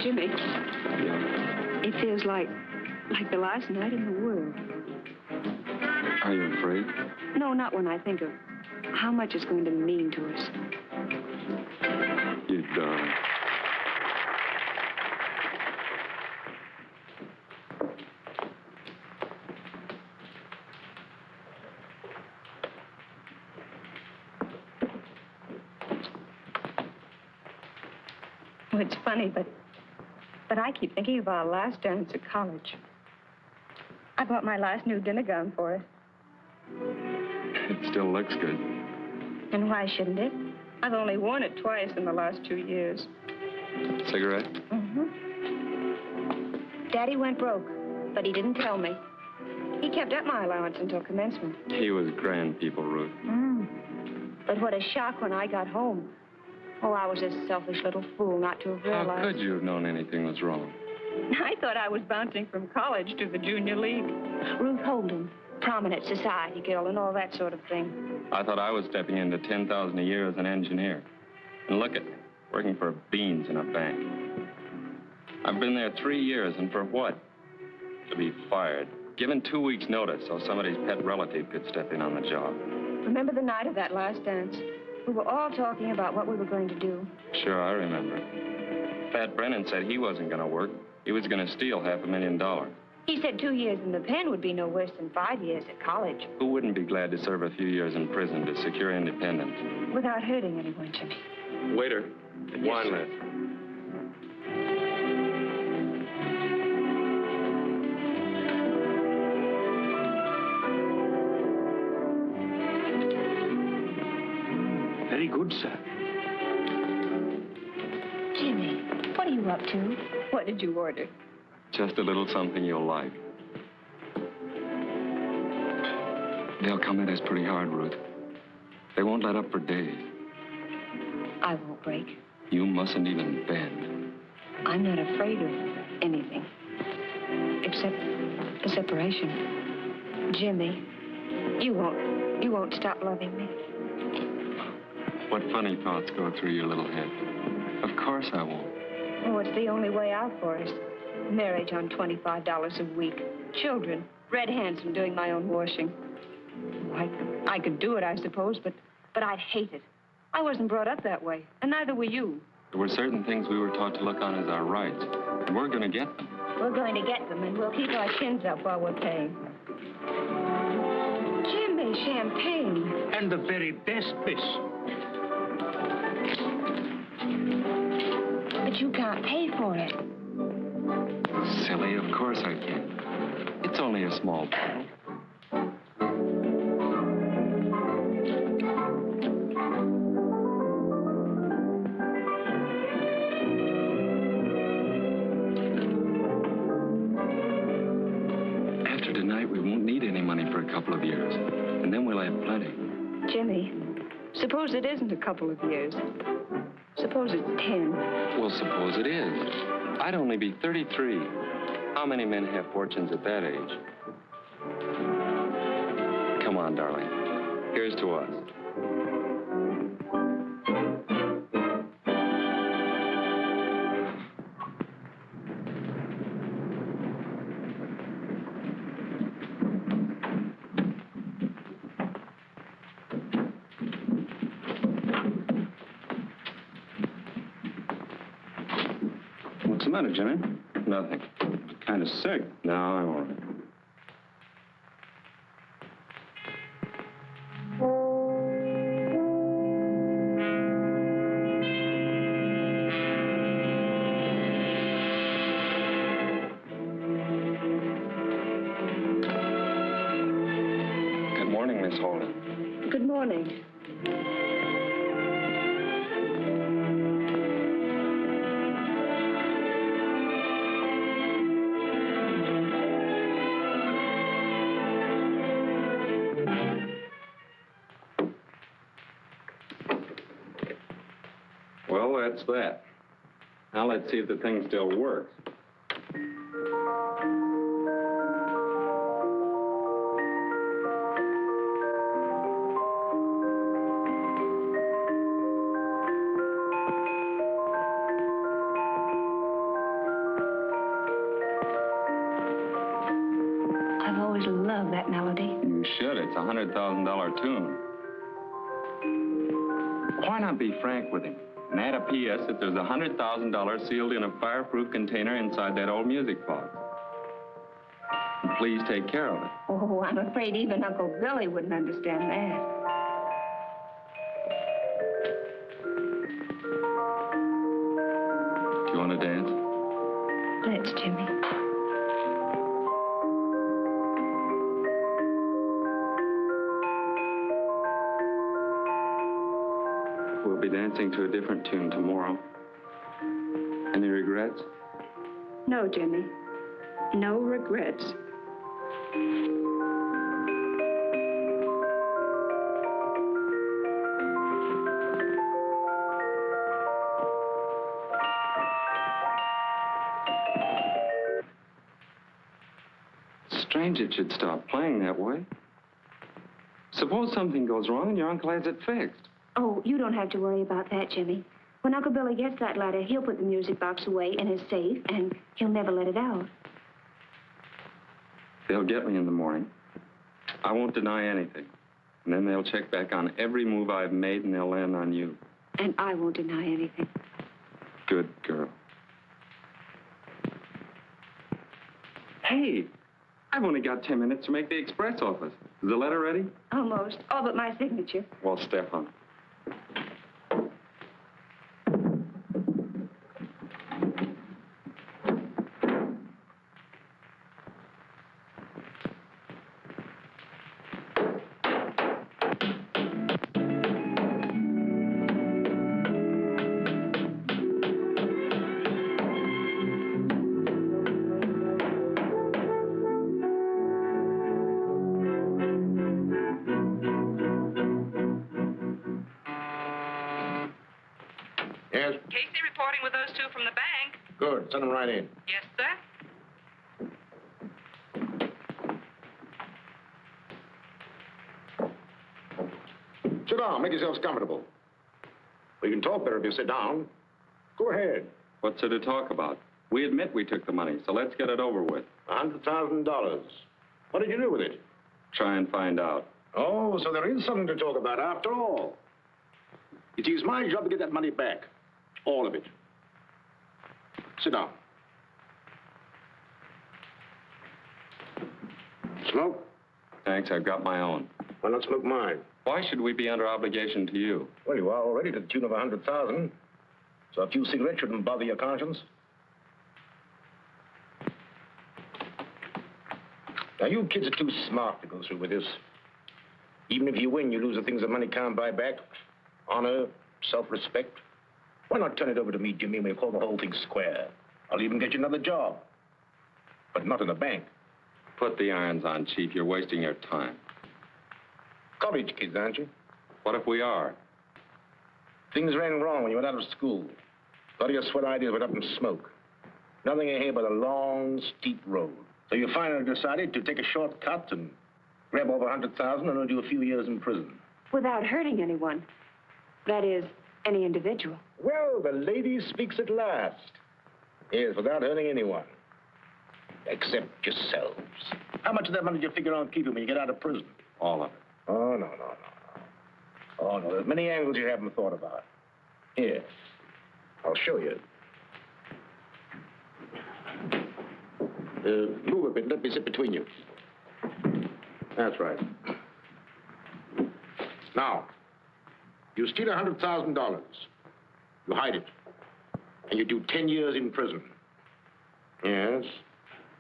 Jimmy, Yeah. it feels like the last night in the world. Are you afraid? No, not when I think of how much it's going to mean to us. You darling. Oh, it's funny, but I keep thinking of our last dance at college. I bought my last new dinner gown for her. It still looks good. And why shouldn't it? I've only worn it twice in the last 2 years. Cigarette? Mm-hmm. Daddy went broke, but he didn't tell me. He kept up my allowance until commencement. He was grand people, Ruth. But what a shock when I got home. Oh, I was a selfish little fool not to have realized. How could you have known anything was wrong? I thought I was bouncing from college to the junior league. Ruth Holden, prominent society girl and all that sort of thing. I thought I was stepping into $10,000 a year as an engineer. And look at me, working for beans in a bank. I've been there 3 years, and for what? To be fired. Given 2 weeks' notice so somebody's pet relative could step in on the job. Remember the night of that last dance? We were all talking about what we were going to do. Sure, I remember. Pat Brennan said he wasn't going to work. He was going to steal $500,000. He said 2 years in the pen would be no worse than 5 years at college. Who wouldn't be glad to serve a few years in prison to secure independence? Without hurting anyone, Jimmy. Waiter, wine list. Very good, sir. Jimmy, what are you up to? What did you order? Just a little something you'll like. They'll come at us pretty hard, Ruth. They won't let up for days. I won't break. You mustn't even bend. I'm not afraid of anything. Except the separation. Jimmy, you won't stop loving me. What funny thoughts go through your little head? Of course I won't. Oh, it's the only way out for us. Marriage on $25 a week. Children. Red hands from doing my own washing. Oh, I could do it, I suppose, but I'd hate it. I wasn't brought up that way, and neither were you. There were certain things we were taught to look on as our rights, and we're going to get them. We're going to get them, and we'll keep our chins up while we're paying. Jimmy, champagne. And the very best, miss. But you can't pay for it. Silly, of course I can. It's only a small bottle. After tonight, we won't need any money for a couple of years. And then we'll have plenty. Jimmy, suppose it isn't a couple of years. Suppose it's 10. Well, suppose it is. I'd only be 33. How many men have fortunes at that age? Come on, darling. Here's to us. What's the matter, Jimmy? Nothing. Kind of sick. No, I'm all right. Good morning, Miss Holden. Good morning. Well, that's that. Now let's see if the thing still works. always loved that melody. You should. It's a $100,000 tune. Why not be frank with him and add a P.S. that there's $100,000 sealed in a fireproof container inside that old music box? And please take care of it. Oh, I'm afraid even Uncle Billy wouldn't understand that. You want to dance? Let's, Jimmy. We'll be dancing to a different tune tomorrow. Any regrets? No, Jimmy. No regrets. Strange it should stop playing that way. Suppose something goes wrong and your uncle has it fixed. Oh, you don't have to worry about that, Jimmy. When Uncle Billy gets that letter, he'll put the music box away in his safe, and he'll never let it out. They'll get me in the morning. I won't deny anything. And then they'll check back on every move I've made, and they'll land on you. And I won't deny anything. Good girl. Hey, I've only got 10 minutes to make the express office. Is the letter ready? Almost. All but my signature. Well, step on it. Yes? Casey reporting with those two from the bank. Good. Send them right in. Yes, sir. Sit down. Make yourselves comfortable. We can talk better if you sit down. Go ahead. What's there to talk about? We admit we took the money, so let's get it over with. $100,000. What did you do with it? Try and find out. Oh, so there is something to talk about after all. It is my job to get that money back. All of it. Sit down. Smoke? Thanks, I've got my own. Why not smoke mine? Why should we be under obligation to you? Well, you are already to the tune of $100,000. So a few cigarettes shouldn't bother your conscience. Now, you kids are too smart to go through with this. Even if you win, you lose the things that money can't buy back. Honor, self-respect. Why not turn it over to me, Jimmy, and we'll call the whole thing square? I'll even get you another job. But not in the bank. Put the irons on, Chief. You're wasting your time. College kids, aren't you? What if we are? Things ran wrong when you went out of school. A lot of your sweat ideas went up in smoke. Nothing ahead but a long, steep road. So you finally decided to take a shortcut and grab over $100,000 and do a few years in prison. Without hurting anyone. That is, any individual. Well, the lady speaks at last. Yes, without hurting anyone. Except yourselves. How much of that money do you figure on keeping when you get out of prison? All of it. Oh, no. Oh, no, there's many angles you haven't thought about. Here, I'll show you. Move a bit. Let me sit between you. That's right. Now, you steal $100,000. You hide it. And you do 10 years in prison. Yes,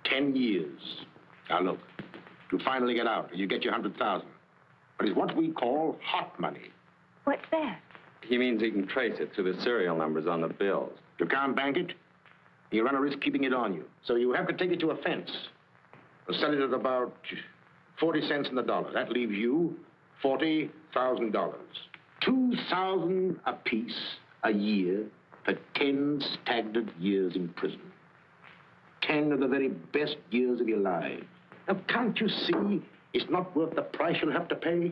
10 years. Now, look, you finally get out and you get your $100,000. But it's what we call hot money. What's that? He means he can trace it to the serial numbers on the bills. You can't bank it. You run a risk keeping it on you. So you have to take it to a fence. We'll sell it at about 40 cents in the dollar. That leaves you $40,000. 2,000 apiece a year for 10 stagnant years in prison. 10 of the very best years of your life. Now, can't you see it's not worth the price you'll have to pay?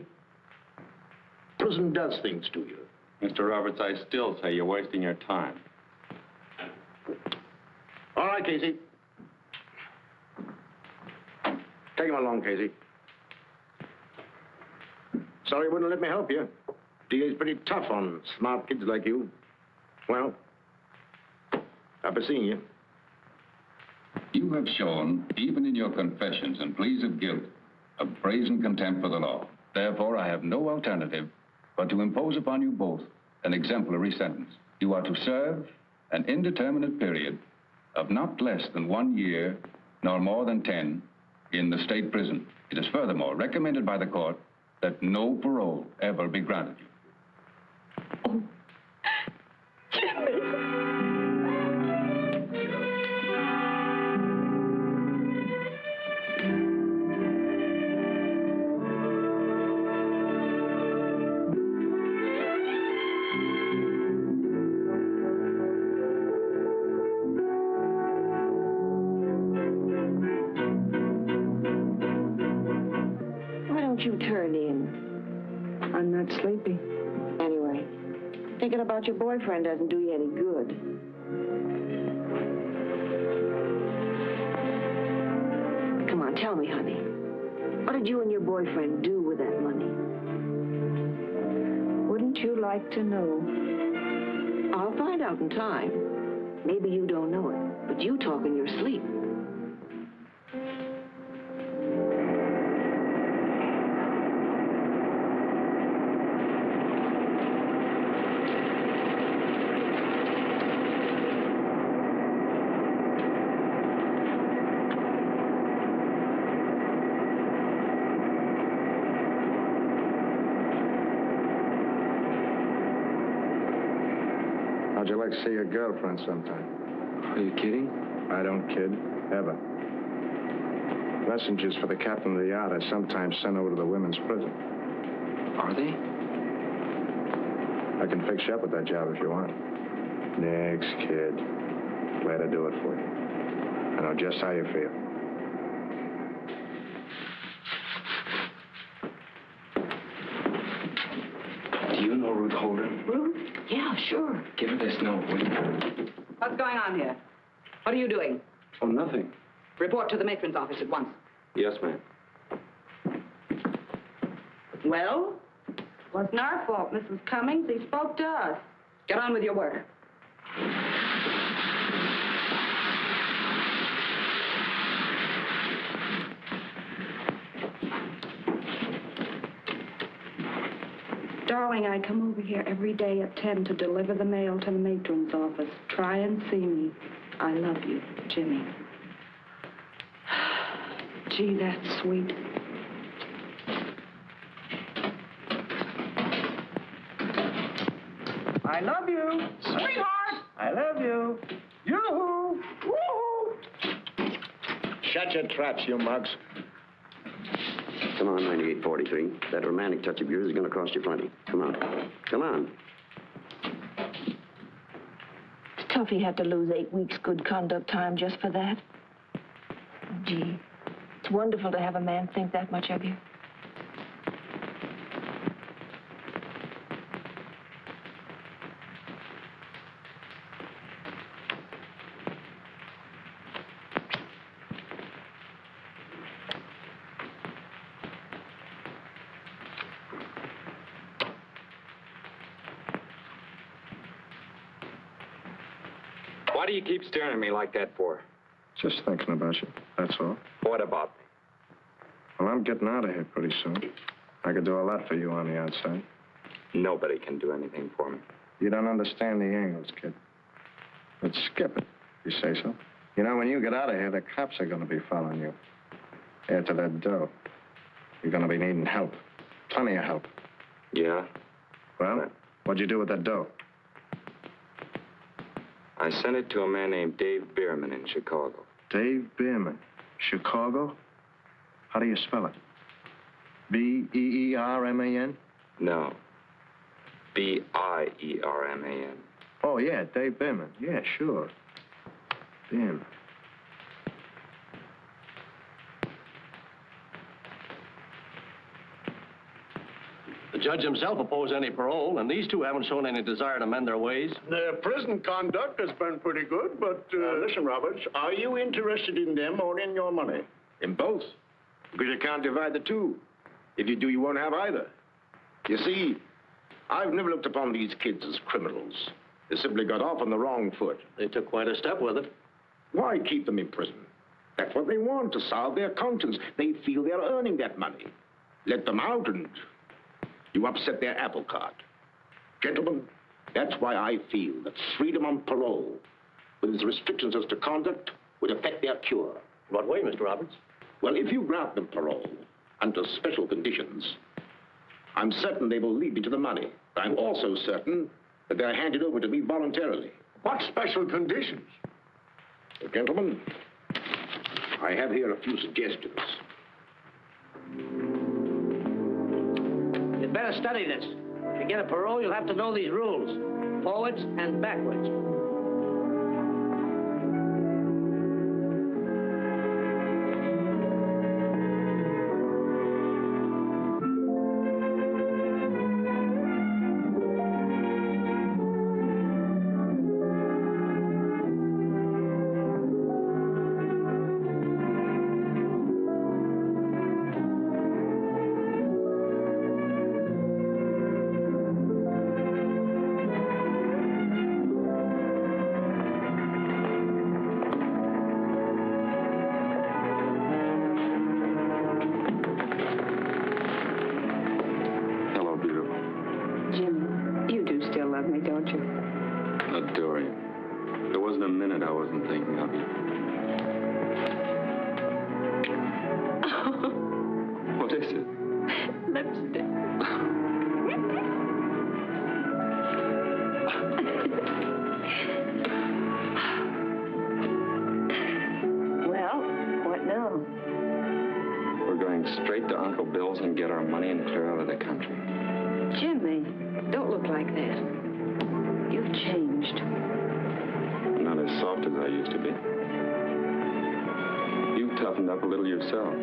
Prison does things to you. Mr. Roberts, I still say you're wasting your time. All right, Casey. Come Take him along, Casey. Sorry you wouldn't let me help you. DA's pretty tough on smart kids like you. Well, I'll be seeing you. You have shown, even in your confessions and pleas of guilt, a brazen contempt for the law. Therefore, I have no alternative but to impose upon you both an exemplary sentence. You are to serve an indeterminate period of not less than 1 year, nor more than 10, in the state prison. It is furthermore recommended by the court that no parole ever be granted you. Oh, Jimmy. You turn in. I'm not sleepy. Anyway, thinking about your boyfriend doesn't do you any good. Come on, tell me, honey. What did you and your boyfriend do with that money? Wouldn't you like to know? I'll find out in time. Maybe you don't know it, but you talk in your sleep. How'd you like to see your girlfriend sometime? Are you kidding? I don't kid, ever. Messengers for the captain of the yard are sometimes sent over to the women's prison. Are they? I can fix you up with that job if you want. Next, kid. Glad to do it for you. I know just how you feel. Do you know Ruth Holden? Ruth? Yeah, sure. Give her this note, will you? What's going on here? What are you doing? Oh, nothing. Report to the matron's office at once. Yes, ma'am. Well? Wasn't our fault, Mrs. Cummings. He spoke to us. Get on with your work. Darling, I come over here every day at 10 to deliver the mail to the matron's office. Try and see me. I love you, Jimmy. Gee, that's sweet. I love you. Sweetheart! I love you. Yoo-hoo! Woo-hoo! Shut your traps, you mugs. Come on, 9843. That romantic touch of yours is going to cost you plenty. Come on. Come on. It's tough he had to lose 8 weeks good conduct time just for that. Gee, it's wonderful to have a man think that much of you. Why do you keep staring at me like that for? Just thinking about you, that's all. What about me? Well, I'm getting out of here pretty soon. I could do a lot for you on the outside. Nobody can do anything for me. You don't understand the angles, kid. But skip it, you say so. You know, when you get out of here, the cops are going to be following you. After that dough, you're going to be needing help. Plenty of help. Yeah? Well, what'd you do with that dough? I sent it to a man named Dave Bierman in Chicago. Dave Bierman. Chicago? How do you spell it? B-E-E-R-M-A-N? No. B-I-E-R-M-A-N. Oh, yeah, Dave Bierman. Yeah, sure. Bierman. The judge himself opposed any parole, and these two haven't shown any desire to mend their ways. Their prison conduct has been pretty good, but... listen, Roberts, are you interested in them or in your money? In both. Because you can't divide the two. If you do, you won't have either. You see, I've never looked upon these kids as criminals. They simply got off on the wrong foot. They took quite a step with it. Why keep them in prison? That's what they want, to salve their conscience. They feel they're earning that money. Let them out and you upset their apple cart. Gentlemen, that's why I feel that freedom on parole, with its restrictions as to conduct, would affect their cure. What way, Mr. Roberts? Well, if you grant them parole under special conditions, I'm certain they will lead me to the money. But I'm also certain that they're handed over to me voluntarily. What special conditions? Gentlemen, I have here a few suggestions. You'd better study this. If you get a parole, you'll have to know these rules. Forwards and backwards. Jimmy, you do still love me, don't you? Adore you. There wasn't a minute I wasn't thinking of you. What is it? Lipstick. Well, what now? We're going straight to Uncle Bill's and get our money and clear out of the country. Jimmy, don't look like that. You've changed. Not as soft as I used to be. You've toughened up a little yourself.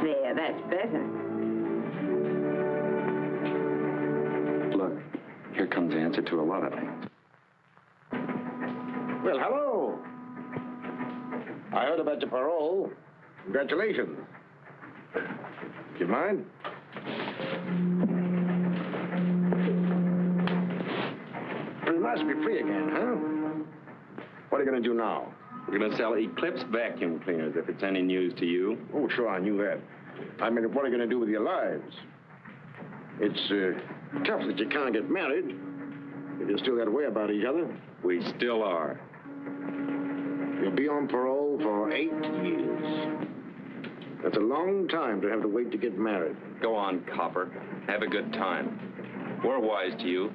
There, that's better. Look, here comes the answer to a lot of things. Well, hello. I heard about your parole. Congratulations. Do you mind? It's nice to be free again, huh? What are you going to do now? We're going to sell Eclipse vacuum cleaners, if it's any news to you. Oh, sure, I knew that. I mean, what are you going to do with your lives? It's tough that you can't get married. If you're still that way about each other. We still are. You'll be on parole for 8 years. That's a long time to have to wait to get married. Go on, Copper. Have a good time. We're wise to you.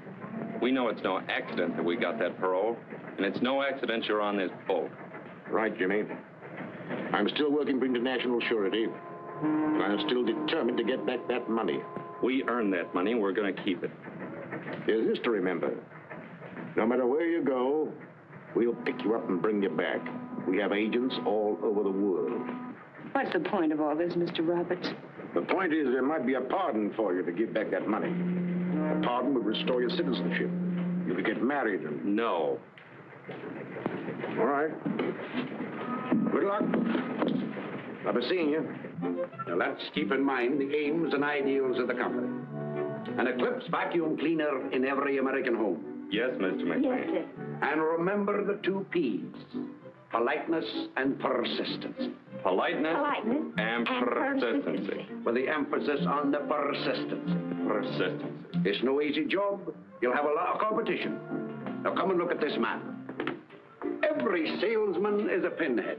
We know it's no accident that we got that parole, and it's no accident you're on this boat. Right, Jimmy. I'm still working for international surety, and I'm still determined to get back that money. We earned that money, and we're going to keep it. There's this to remember. No matter where you go, we'll pick you up and bring you back. We have agents all over the world. What's the point of all this, Mr. Roberts? The point is there might be a pardon for you to give back that money. A pardon would restore your citizenship. You could get married and... No. All right. Good luck. I'll be seeing you. Now, let's keep in mind the aims and ideals of the company. An Eclipse vacuum cleaner in every American home. Yes, Mr. McLean. Yes, sir. And remember the 2 P's. Politeness and persistence. Politeness, Politeness and persistency. With the emphasis on the persistence. Persistency. It's no easy job. You'll have a lot of competition. Now come and look at this man. Every salesman is a pinhead.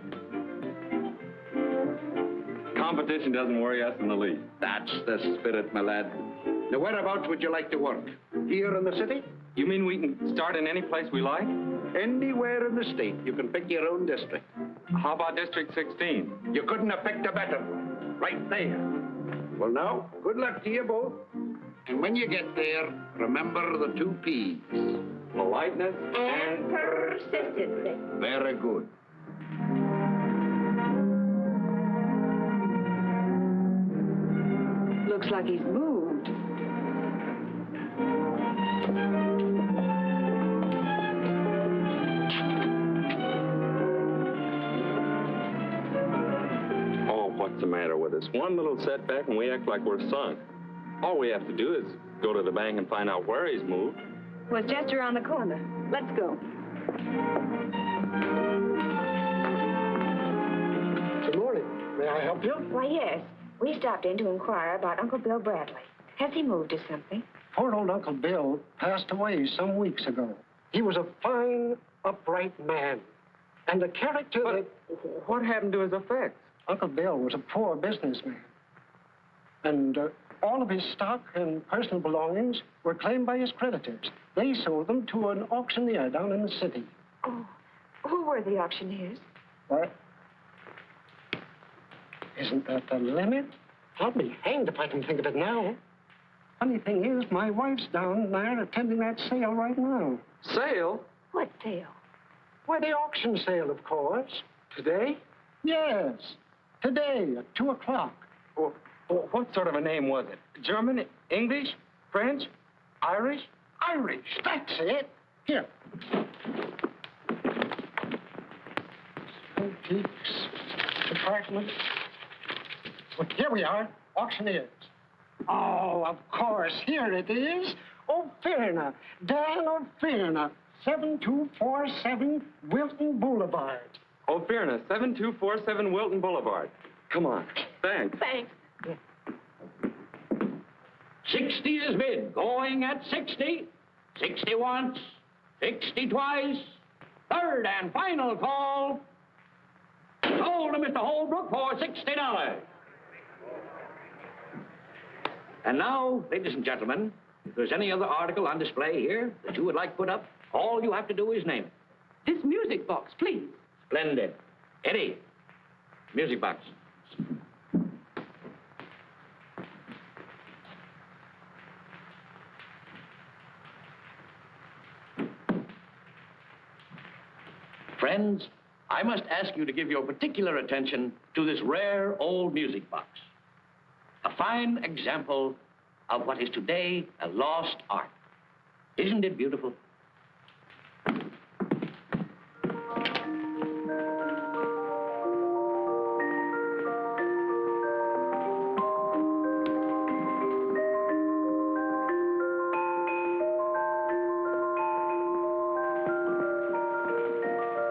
Competition doesn't worry us in the least. That's the spirit, my lad. Now, whereabouts would you like to work? Here in the city? You mean we can start in any place we like? Anywhere in the state. You can pick your own district. How about District 16? You couldn't have picked a better one. Right there. Well, now, good luck to you both. And when you get there, remember the 2 P's. Politeness And persistency. Very good. Looks like he's moved. matter with us? One little setback and we act like we're sunk. All we have to do is go to the bank and find out where he's moved. Well, it's just around the corner. Let's go. Good morning. May I help you? Why, yes. We stopped in to inquire about Uncle Bill Bradley. Has he moved or something? Poor old Uncle Bill passed away some weeks ago. He was a fine, upright man. And the character that... What happened to his effects? Uncle Bill was a poor businessman. And all of his stock and personal belongings were claimed by his creditors. They sold them to an auctioneer down in the city. Oh, who were the auctioneers? What? Isn't that the limit? I'll be hanged if I can think of it now. Funny thing is, my wife's down there attending that sale right now. Sale? What sale? Why, the auction sale, of course. Today? Yes. Today at 2 o'clock. Well, what sort of a name was it? German, English, French, Irish? Irish, that's it. Here. Antiques department. Well, here we are, auctioneers. Oh, of course, here it is. O'Fearna, Dan O'Fearna, 7247 Wilton Boulevard. O'Fearna, 7247 Wilton Boulevard. Come on. Thanks. Thanks. 60 is bid. Going at 60. 60 once. 60 twice. Third and final call. Sold to Mr. Holbrook for $60. And now, ladies and gentlemen, if there's any other article on display here that you would like put up, all you have to do is name it. This music box, please. Splendid. Eddie, music box. Friends, I must ask you to give your particular attention to this rare old music box. A fine example of what is today a lost art. Isn't it beautiful?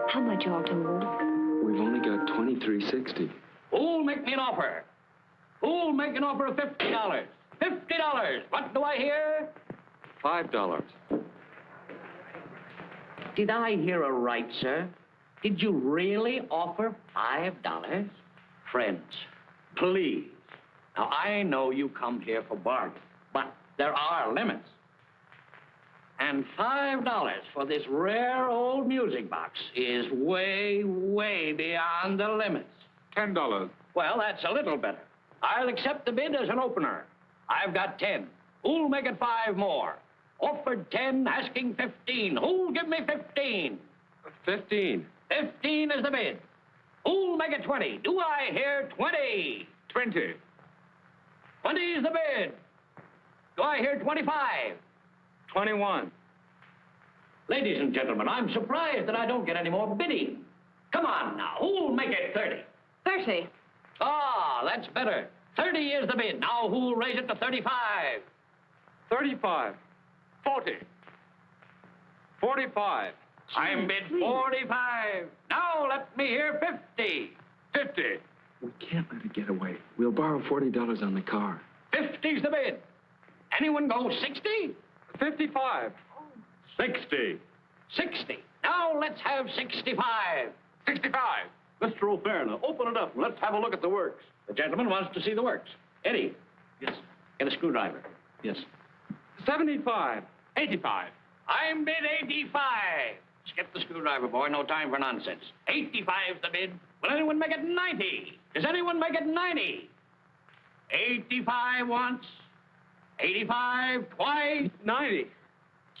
How much all told? We've only got $23.60. Who'll make me an offer? Who'll make an offer of $50? $50! What do I hear? $5. Did I hear right, sir? Did you really offer $5? Friends, please. Now, I know you come here for bargains, but there are limits. And $5 for this rare old music box is way, way beyond the limits. $10. Well, that's a little better. I'll accept the bid as an opener. I've got 10. Who'll make it 5 more? Offered 10, asking 15. Who'll give me 15? 15. 15 is the bid. Who'll make it 20? Do I hear 20? 20. 20 is the bid. Do I hear 25? 21. Ladies and gentlemen, I'm surprised that I don't get any more bidding. Come on now, who'll make it 30? 30. Ah, that's better. 30 is the bid. Now who'll raise it to 35? 35. 40. 45. I'm bid 45. Now let me hear 50. 50. We can't let it get away. We'll borrow $40 on the car. 50's the bid. Anyone go 60? 55. 60. 60. Now let's have 65. 65. Mr. O'Fearna, open it up and let's have a look at the works. The gentleman wants to see the works. Eddie. Yes. Get a screwdriver. Yes. 75. 85. I'm bid 85. Skip the screwdriver, boy. No time for nonsense. 85's the bid. Will anyone make it 90? Does anyone make it 90? 85 once. 85 twice. 90.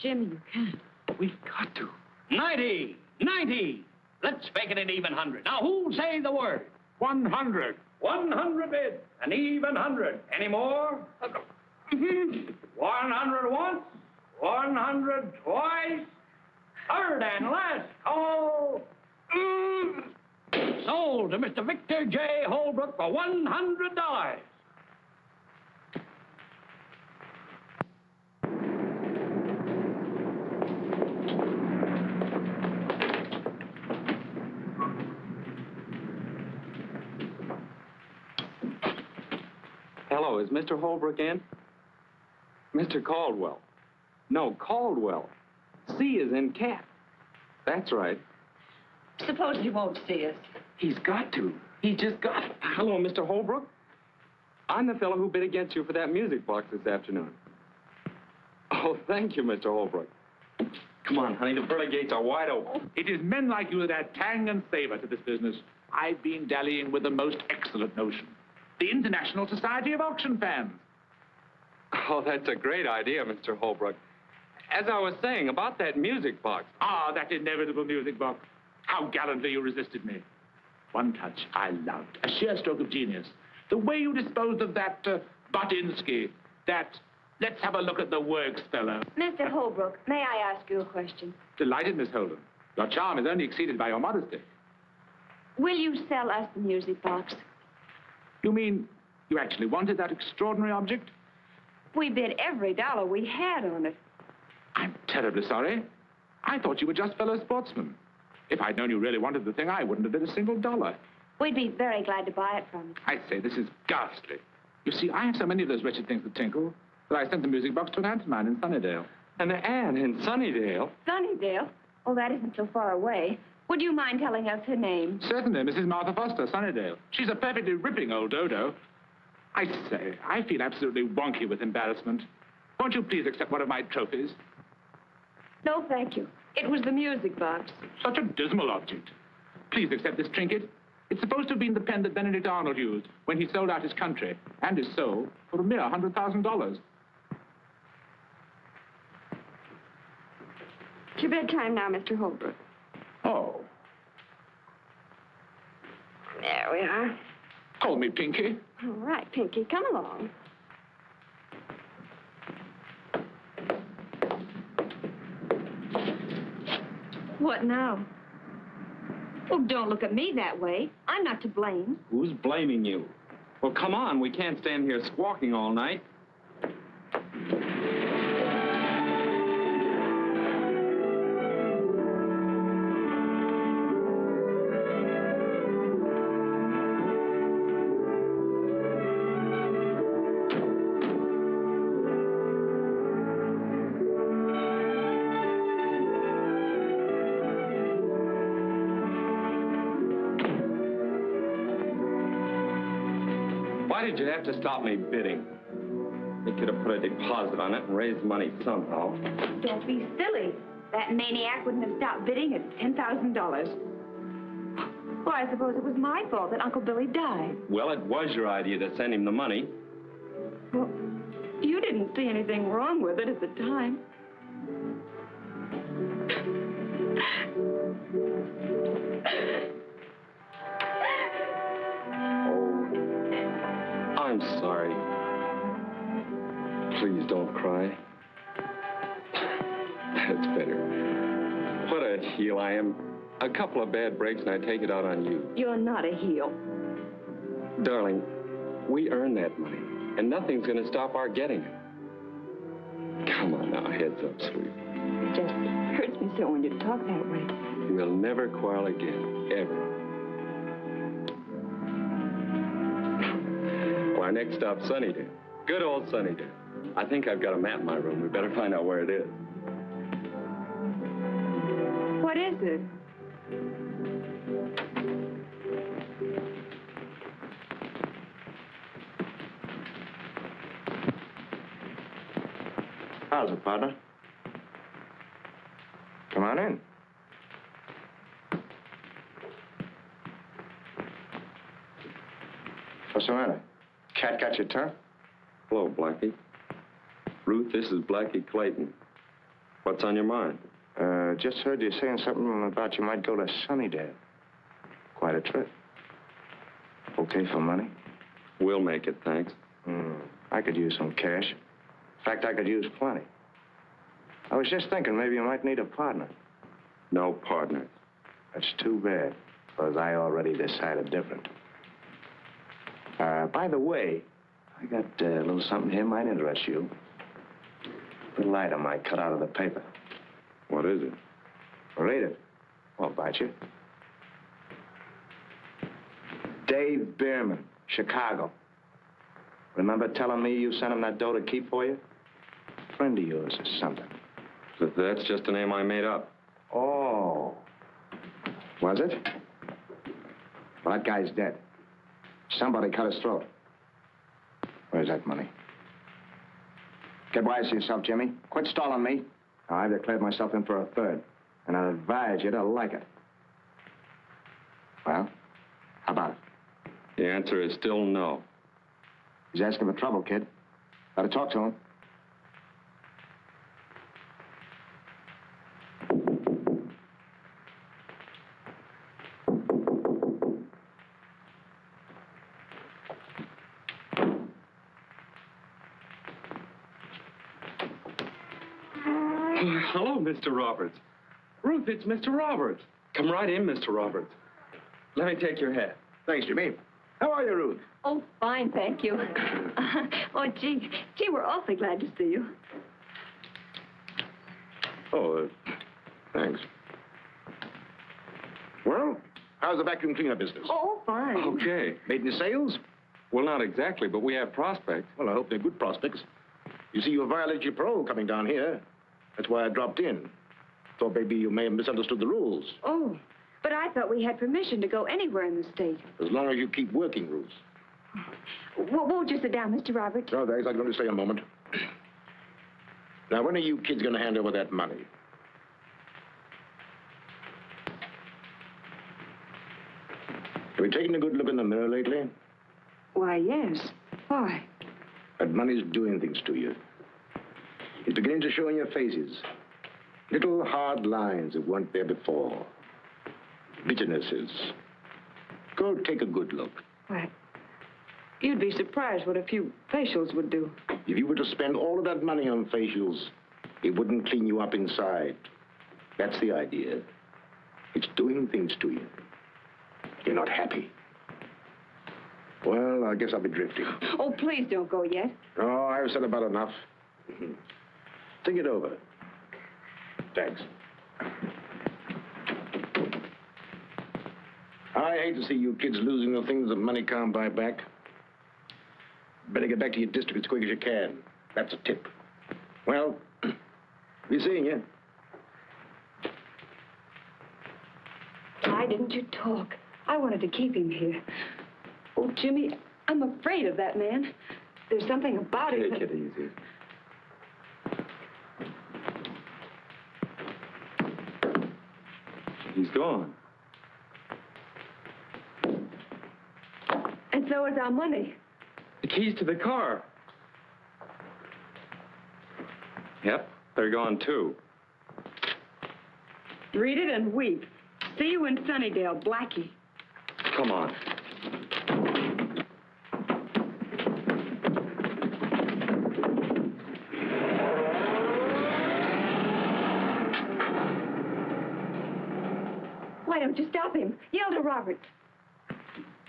Jimmy, you can't. We've got to. 90. 90. Let's make it an even 100. Now, who'll say the word? 100. 100 bid. An even 100. Any more? 100 once. 100 twice. Third and last call. Sold to Mr. Victor J. Holbrook for $100. Hello, is Mr. Holbrook in? Mr. Caldwell. No, Caldwell. C is in cat. That's right. Suppose he won't see us. He's got to. He just got it. Hello, Mr. Holbrook. I'm the fellow who bid against you for that music box this afternoon. Oh, thank you, Mr. Holbrook. Come on, honey, the pearly gates are wide open. It is men like you that add tang and savor to this business. I've been dallying with the most excellent notion. The International Society of Auction Fans. Oh, that's a great idea, Mr. Holbrook. As I was saying about that music box. Ah, that inevitable music box. How gallantly you resisted me. One touch I loved. A sheer stroke of genius. The way you disposed of that Batinsky. That, let's have a look at the works, fellow. Mr. Holbrook, may I ask you a question? Delighted, Miss Holden. Your charm is only exceeded by your modesty. Will you sell us the music box? You mean you actually wanted that extraordinary object? We bid every dollar we had on it. I'm terribly sorry. I thought you were just fellow sportsmen. If I'd known you really wanted the thing, I wouldn't have bid a single dollar. We'd be very glad to buy it from you. I say, this is ghastly. You see, I have so many of those wretched things that tinkle that I sent the music box to an aunt of mine in Sunnydale. An aunt in Sunnydale? Sunnydale? Oh, that isn't so far away. Would you mind telling us her name? Certainly, Mrs. Martha Foster, Sunnydale. She's a perfectly ripping old dodo. I say, I feel absolutely wonky with embarrassment. Won't you please accept one of my trophies? No, thank you. It was the music box. Such a dismal object. Please accept this trinket. It's supposed to have been the pen that Benedict Arnold used when he sold out his country and his soul for a mere $100,000. It's your bedtime now, Mr. Holbrook. Oh. There we are. Call me Pinky. All right, Pinky, come along. What now? Oh, don't look at me that way. I'm not to blame. Who's blaming you? Well, come on. We can't stand here squawking all night. Why did you have to stop me bidding? You could have put a deposit on it and raised money somehow. Don't be silly. That maniac wouldn't have stopped bidding at $10,000. Well, I suppose it was my fault that Uncle Billy died. Well, it was your idea to send him the money. Well, you didn't see anything wrong with it at the time. I'm sorry. Please don't cry. That's better. What a heel I am. A couple of bad breaks and I take it out on you. You're not a heel. Darling, we earned that money, and nothing's going to stop our getting it. Come on now, heads up, sweet. It just hurts me so when you talk that way. We'll never quarrel again, ever. Our next stop, Sunnydale. Good old Sunnydale. I think I've got a map in my room. We better find out where it is. What is it? How's it, partner? Come on in. What's the matter? Cat got your tongue? Hello, Blackie. Ruth, this is Blackie Clayton. What's on your mind? Just heard you saying something about you might go to Sunnydale. Quite a trip. Okay for money? We'll make it, thanks. I could use some cash. In fact, I could use plenty. I was just thinking maybe you might need a partner. No partners. That's too bad. Because I already decided different. By the way, I got a little something here might interest you. A little item I cut out of the paper. What is it? Read it. Won't bite you. Dave Bierman, Chicago. Remember telling me you sent him that dough to keep for you? Friend of yours or something. That's just a name I made up. Oh. Was it? Well, that guy's dead. Somebody cut his throat. Where's that money? Get wise to yourself, Jimmy. Quit stalling me. Now, I've declared myself in for a third, and I'd advise you to like it. Well, how about it? The answer is still no. He's asking for trouble, kid. Better talk to him. Hello, Mr. Roberts. Ruth, it's Mr. Roberts. Come right in, Mr. Roberts. Let me take your hat. Thanks, Jimmy. How are you, Ruth? Oh, fine, thank you. Oh, gee, we're awfully glad to see you. Oh, thanks. Well, how's the vacuum cleaner business? Oh, fine. Okay. Made any sales? Well, not exactly, but we have prospects. Well, I hope they're good prospects. You see, you violated your parole coming down here. That's why I dropped in. Thought maybe you may have misunderstood the rules. Oh, but I thought we had permission to go anywhere in the state. As long as you keep working, Ruth. Won't you sit down, Mr. Roberts? No, thanks. I'm going to stay a moment. Now, when are you kids going to hand over that money? Have you taken a good look in the mirror lately? Why, yes. Why? That money's doing things to you. It's beginning to show in your faces. Little hard lines that weren't there before. Bitternesses. Go take a good look. Why, you'd be surprised what a few facials would do. If you were to spend all of that money on facials, it wouldn't clean you up inside. That's the idea. It's doing things to you. You're not happy. Well, I guess I'll be drifting. Oh, please don't go yet. Oh, I've said about enough. Think it over. Thanks. I hate to see you kids losing the things that money can't buy back. Better get back to your district as quick as you can. That's a tip. Well, be seeing you. Why didn't you talk? I wanted to keep him here. Oh, Jimmy, I'm afraid of that man. There's something about him. Take it easy. He's gone. And so is our money. The keys to the car. Yep, they're gone too. Read it and weep. See you in Sunnydale, Blackie. Come on. Why don't you stop him? Yell to Roberts.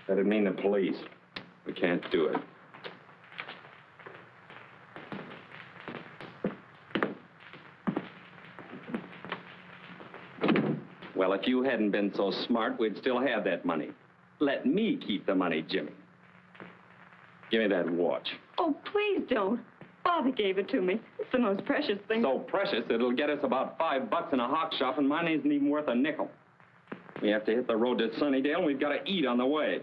That'd mean the police. We can't do it. Well, if you hadn't been so smart, we'd still have that money. Let me keep the money, Jimmy. Give me that watch. Oh, please don't. Father gave it to me. It's the most precious thing. So precious, it'll get us about $5 in a hock shop, and mine isn't even worth a nickel. We have to hit the road to Sunnydale, and we've got to eat on the way.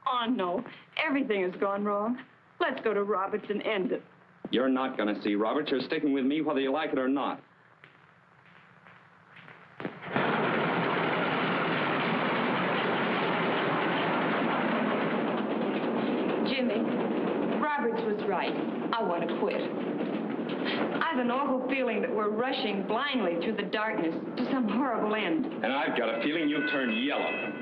Oh, no. Everything has gone wrong. Let's go to Roberts and end it. You're not going to see Robert. You're sticking with me whether you like it or not. Jimmy, Roberts was right. I want to quit. I've an awful feeling that we're rushing blindly through the darkness to some horrible end. And I've got a feeling you'll turn yellow.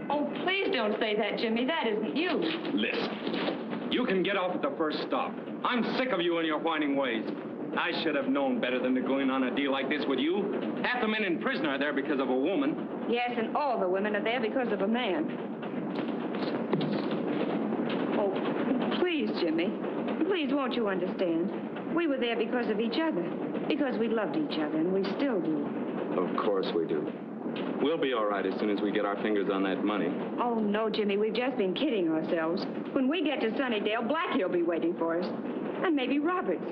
Oh, please don't say that, Jimmy. That isn't you. Listen, you can get off at the first stop. I'm sick of you and your whining ways. I should have known better than to go in on a deal like this with you. Half the men in prison are there because of a woman. Yes, and all the women are there because of a man. Oh, please, Jimmy. Please, won't you understand? We were there because of each other. Because we loved each other, and we still do. Of course we do. We'll be all right as soon as we get our fingers on that money. Oh, no, Jimmy, we've just been kidding ourselves. When we get to Sunnydale, Blackie will be waiting for us. And maybe Roberts.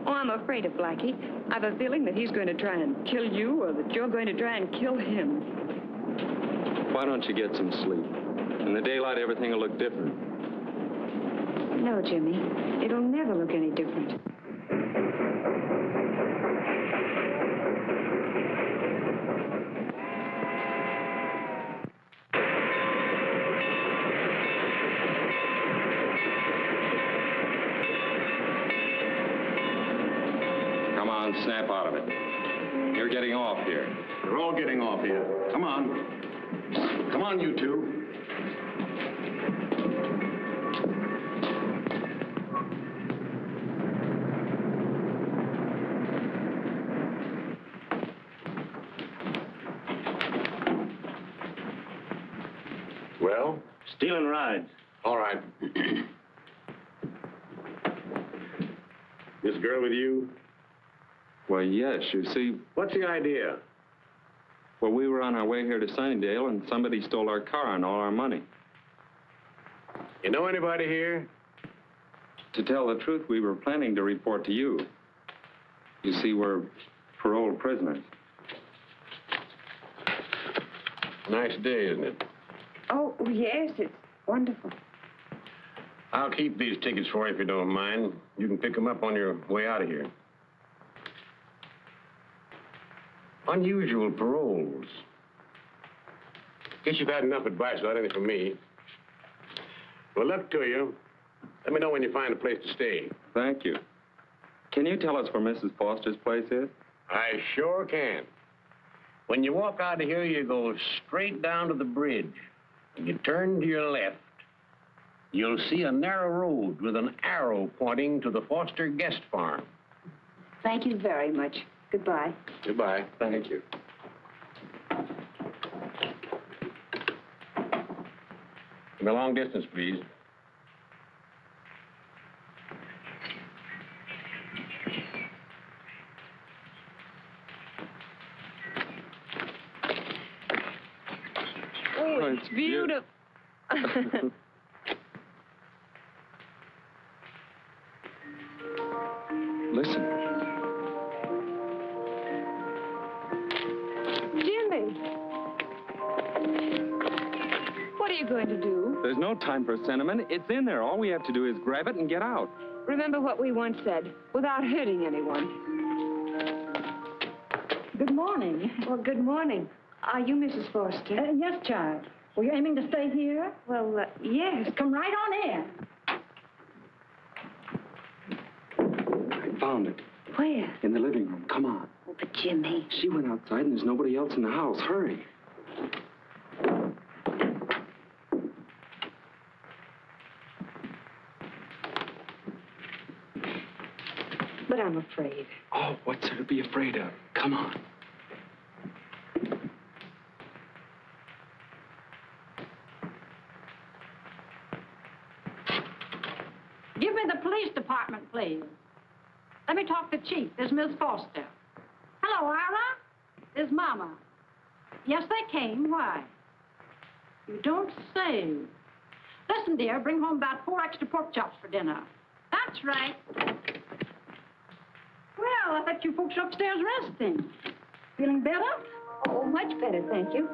Oh, I'm afraid of Blackie. I've a feeling that he's going to try and kill you, or that you're going to try and kill him. Why don't you get some sleep? In the daylight, everything will look different. No, Jimmy. It'll never look any different. Come on, snap out of it. You're getting off here. We're all getting off here. Come on. Come on, you two. Well? Stealing rides. All right. This girl with you? Well, yes, you see, What's the idea? well, we were on our way here to Sunnydale, and somebody stole our car and all our money. You know anybody here? To tell the truth, we were planning to report to you. You see, we're paroled prisoners. Nice day, isn't it? Oh, yes, it's wonderful. I'll keep these tickets for you if you don't mind. You can pick them up on your way out of here. Unusual paroles. Guess you've had enough advice without any from me. Well, luck to you. Let me know when you find a place to stay. Thank you. Can you tell us where Mrs. Foster's place is? I sure can. When you walk out of here, you go straight down to the bridge. When you turn to your left, you'll see a narrow road with an arrow pointing to the Foster guest farm. Thank you very much. Goodbye. Goodbye. Thank you. Give me a long distance, please. Oh, it's beautiful. Listen. Jimmy. What are you going to do? There's no time for sentiment. It's in there. All we have to do is grab it and get out. Remember what we once said, without hurting anyone. Good morning. Well, good morning. Are you Mrs. Foster? Yes, child. Were you aiming to stay here? Well, yes. Come right on in. I found it. Where? In the living room. Come on. Oh, but Jimmy. She went outside and there's nobody else in the house. Hurry. But I'm afraid. Oh, what's there to be afraid of? Come on. Give me the police department, please. Let me talk to Chief. This is Miss Foster. Hello, Ira. This is Mama. Yes, they came. Why? You don't say. Listen, dear, bring home about 4 extra pork chops for dinner. That's right. Well, I thought you folks were upstairs resting. Feeling better? Oh, much better, thank you.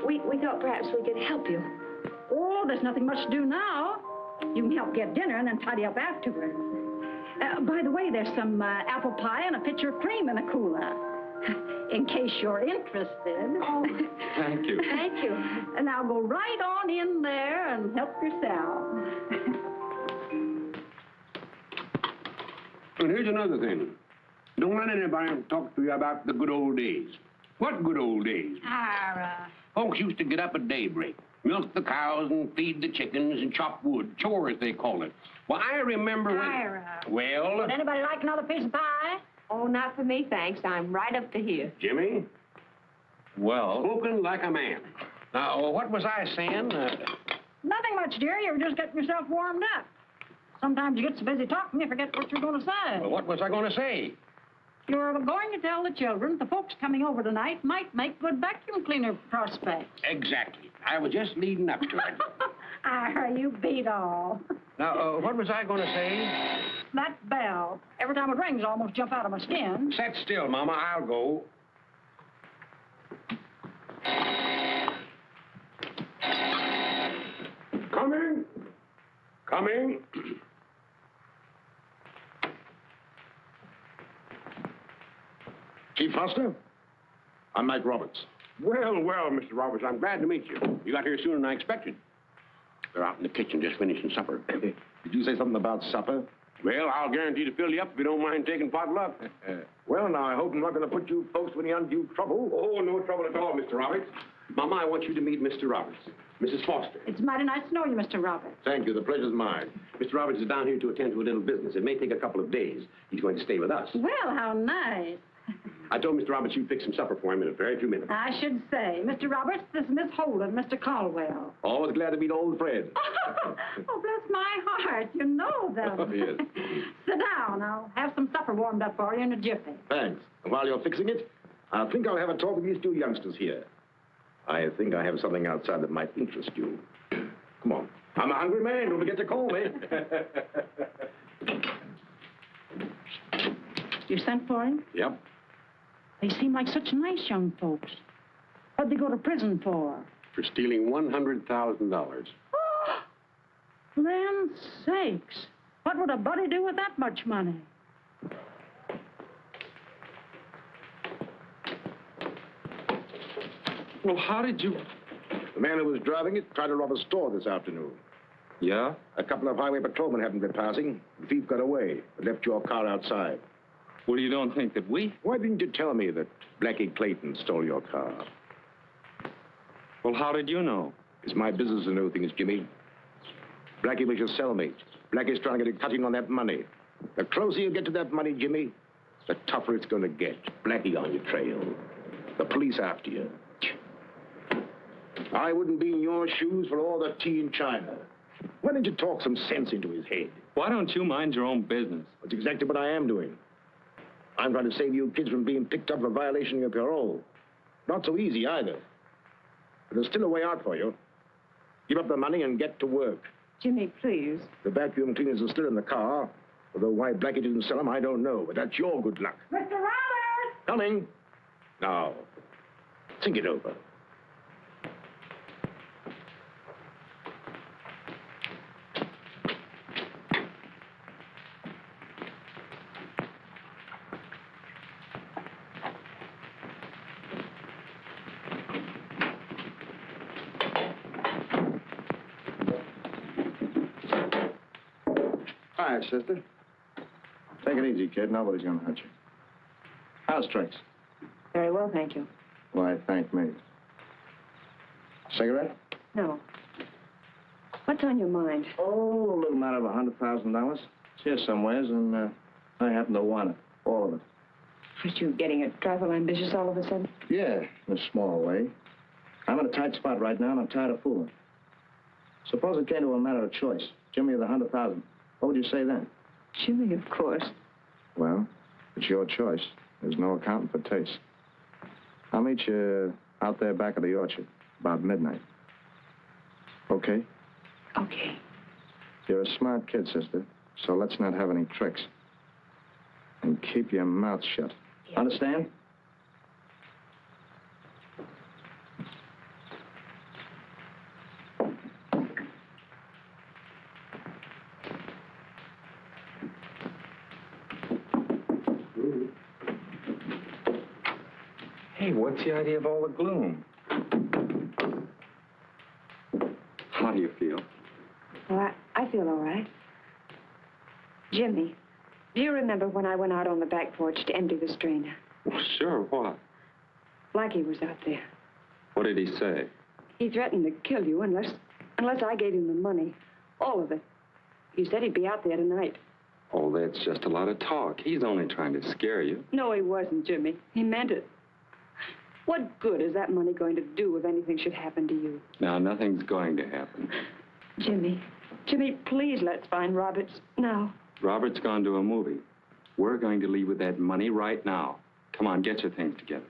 We thought perhaps we could help you. Oh, there's nothing much to do now. You can help get dinner and then tidy up afterwards. By the way, there's some apple pie and a pitcher of cream in the cooler. In case you're interested. Oh, Thank you. thank you. And now go right on in there and help yourself. And here's another thing. Don't let anybody talk to you about the good old days. What good old days? Ira. Folks used to get up at daybreak, milk the cows and feed the chickens and chop wood, chores they call it. Well, I remember when... Ira. Well... Would anybody like another piece of pie? Oh, not for me, thanks. I'm right up to here. Jimmy, Well, spoken like a man. Now, what was I saying? Nothing much, dear. You were just getting yourself warmed up. Sometimes you get so busy talking, you forget what you're going to say. Well, what was I going to say? You're going to tell the children the folks coming over tonight might make good vacuum cleaner prospects. Exactly. I was just leading up to it. You beat all. Now, what was I going to say? That bell. Every time it rings, I almost jump out of my skin. Sit still, Mama. I'll go. Coming. Coming. Chief Foster? I'm Mike Roberts. Well, well, Mr. Roberts, I'm glad to meet you. You got here sooner than I expected. They're out in the kitchen just finishing supper. Did you say something about supper? Well, I'll guarantee to fill you up if you don't mind taking potluck. Well, now, I hope I'm not going to put you folks in any undue trouble. Oh, no trouble at all, Mr. Roberts. Mama, I want you to meet Mr. Roberts. Mrs. Foster. It's mighty nice to know you, Mr. Roberts. Thank you. The pleasure's mine. Mr. Roberts is down here to attend to a little business. It may take a couple of days. He's going to stay with us. Well, how nice. I told Mr. Roberts you'd fix some supper for him in a very few minutes. I should say. Mr. Roberts, this is Miss Holden, Mr. Caldwell. Always glad to meet old friends. Oh, bless my heart. You know them. Oh, yes. Sit down. I'll have some supper warmed up for you in a jiffy. Thanks. And while you're fixing it, I think I'll have a talk with these two youngsters here. I think I have something outside that might interest you. Come on. I'm a hungry man. Don't forget to call me. You sent for him? Yep. They seem like such nice young folks. What'd they go to prison for? For stealing $100,000. Land sakes. What would a buddy do with that much money? Well, how did you... The man who was driving it tried to rob a store this afternoon. Yeah? A couple of highway patrolmen happened to be passing. The thief got away, but left your car outside. well, you don't think that we... Why didn't you tell me that Blackie Clayton stole your car? Well, how did you know? It's my business to know things, Jimmy. Blackie was your cellmate. Blackie's trying to get a cutting on that money. The closer you get to that money, Jimmy, the tougher it's going to get. Blackie on your trail. The police after you. I wouldn't be in your shoes for all the tea in China. Why didn't you talk some sense into his head? Why don't you mind your own business? That's exactly what I am doing. I'm trying to save you kids from being picked up for violation of your parole. Not so easy either. But there's still a way out for you. Give up the money and get to work. Jimmy, please. The vacuum cleaners are still in the car. Although why Blackie didn't sell them, I don't know. But that's your good luck. Mr. Roberts! Coming. Now, think it over. Hi, sister. Take it easy, kid. Nobody's gonna hurt you. How's Trace? Very well, thank you. Why, thank me. Cigarette? No. What's on your mind? Oh, a little matter of $100,000. It's here somewheres, and I happen to want it. All of it. Aren't you getting a trifle ambitious all of a sudden? Yeah, in a small way. I'm in a tight spot right now, and I'm tired of fooling. Suppose it came to a matter of choice. Jimmy or the $100,000. What would you say then? Jimmy, of course. Well, it's your choice. There's no accounting for taste. I'll meet you out there back of the orchard, about midnight. Okay? Okay. You're a smart kid, sister, so let's not have any tricks. And keep your mouth shut. Yeah. Understand? Hey, what's the idea of all the gloom? How do you feel? Well, I feel all right. Jimmy, do you remember when I went out on the back porch to empty the strainer? Well, sure, what? Blackie was out there. What did he say? He threatened to kill you unless I gave him the money. All of it. He said he'd be out there tonight. Oh, that's just a lot of talk. He's only trying to scare you. No, he wasn't, Jimmy. He meant it. What good is that money going to do if anything should happen to you? Now, nothing's going to happen. Jimmy, please let's find Roberts now. Robert's gone to a movie. We're going to leave with that money right now. Come on, get your things together.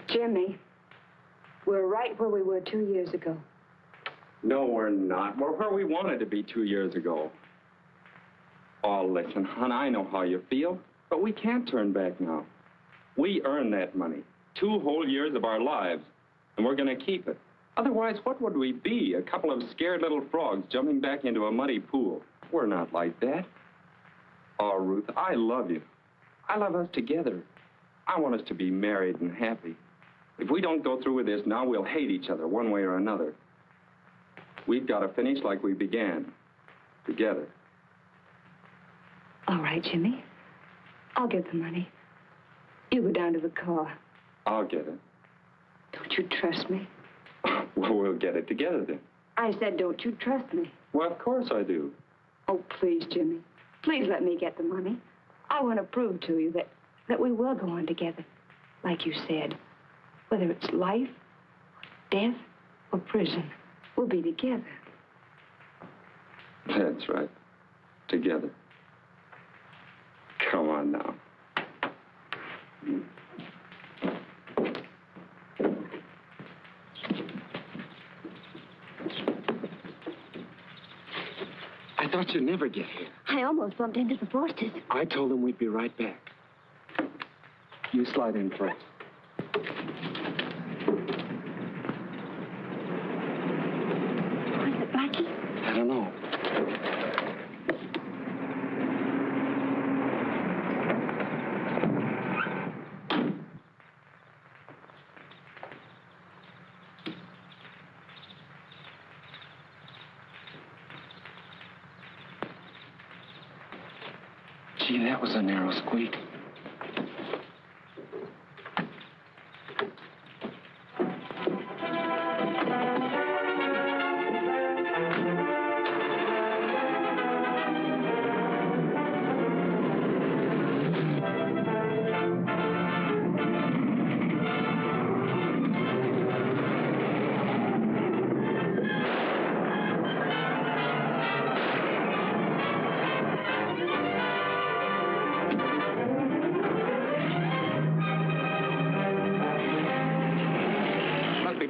Jimmy, we're right where we were 2 years ago. No, we're not. We're where we wanted to be 2 years ago. Oh, listen, hon, I know how you feel, but we can't turn back now. We earned that money, 2 whole years of our lives, and we're going to keep it. Otherwise, what would we be? A couple of scared little frogs jumping back into a muddy pool. We're not like that. Oh, Ruth, I love you. I love us together. I want us to be married and happy. If we don't go through with this now, we'll hate each other one way or another. We've got to finish like we began, together. All right, Jimmy. I'll get the money. You go down to the car. I'll get it. Don't you trust me? Well, we'll get it together then. I said, don't you trust me? Well, of course I do. Oh, please, Jimmy. Please let me get the money. I want to prove to you that we will go on together. Like you said, whether it's life, death, or prison, we'll be together. That's right. Together. Come on now. I thought you'd never get here. I almost bumped into the Forsters. I told them we'd be right back. You slide in first. Was it Blackie? I don't know. Gee, that was a narrow squeak.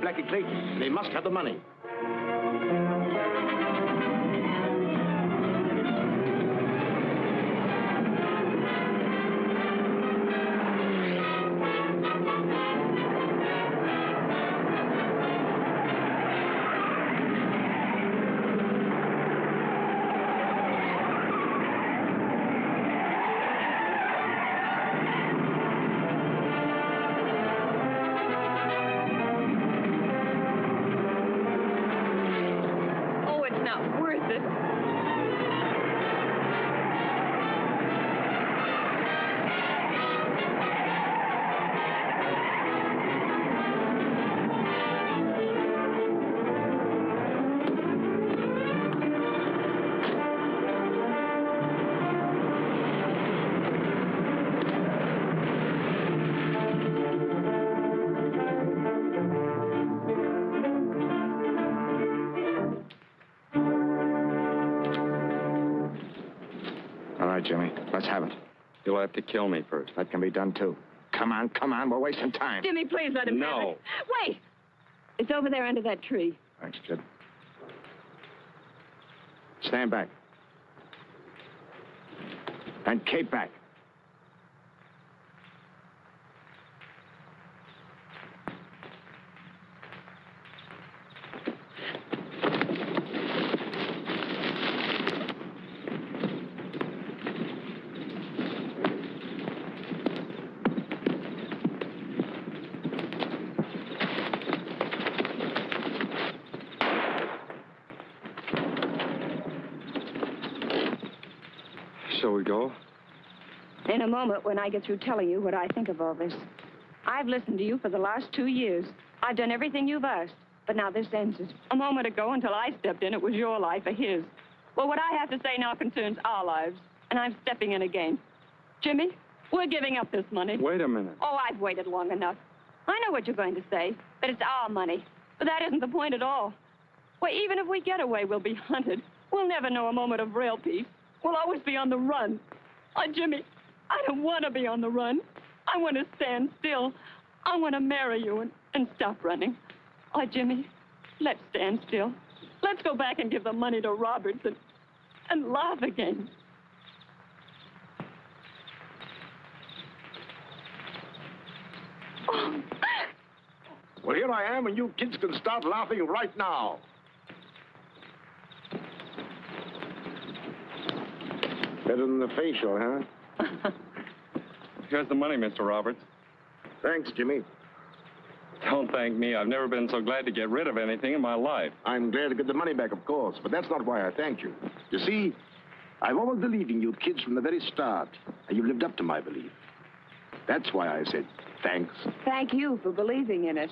Blackie Clayton. They must have the money. Jimmy. Let's have it. You'll have to kill me first. That can be done, too. Come on. We're wasting time. Jimmy, please let him have it. Wait. It's over there under that tree. Thanks, kid. Stand back. And Kate back. Shall we go? In a moment, when I get through telling you what I think of all this. I've listened to you for the last 2 years. I've done everything you've asked, but now this ends it. A moment ago, until I stepped in, it was your life or his. Well, what I have to say now concerns our lives, and I'm stepping in again. Jimmy, we're giving up this money. Wait a minute. Oh, I've waited long enough. I know what you're going to say, that it's our money. But that isn't the point at all. Well, even if we get away, we'll be hunted. We'll never know a moment of real peace. We'll always be on the run. Oh, Jimmy, I don't want to be on the run. I want to stand still. I want to marry you and stop running. Oh, Jimmy, let's stand still. Let's go back and give the money to Roberts and laugh again. Oh. Well, here I am, and you kids can start laughing right now. Better than the facial, huh? Here's the money, Mr. Roberts. Thanks, Jimmy. Don't thank me. I've never been so glad to get rid of anything in my life. I'm glad to get the money back, of course, but that's not why I thank you. You see, I've always believed in you kids from the very start, and you've lived up to my belief. That's why I said thanks. Thank you for believing in us.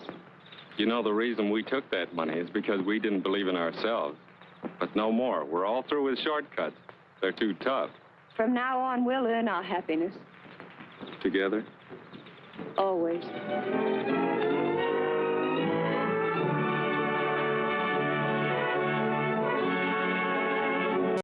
You know, the reason we took that money is because we didn't believe in ourselves. But no more. We're all through with shortcuts. They're too tough. From now on, we'll earn our happiness. Together? Always.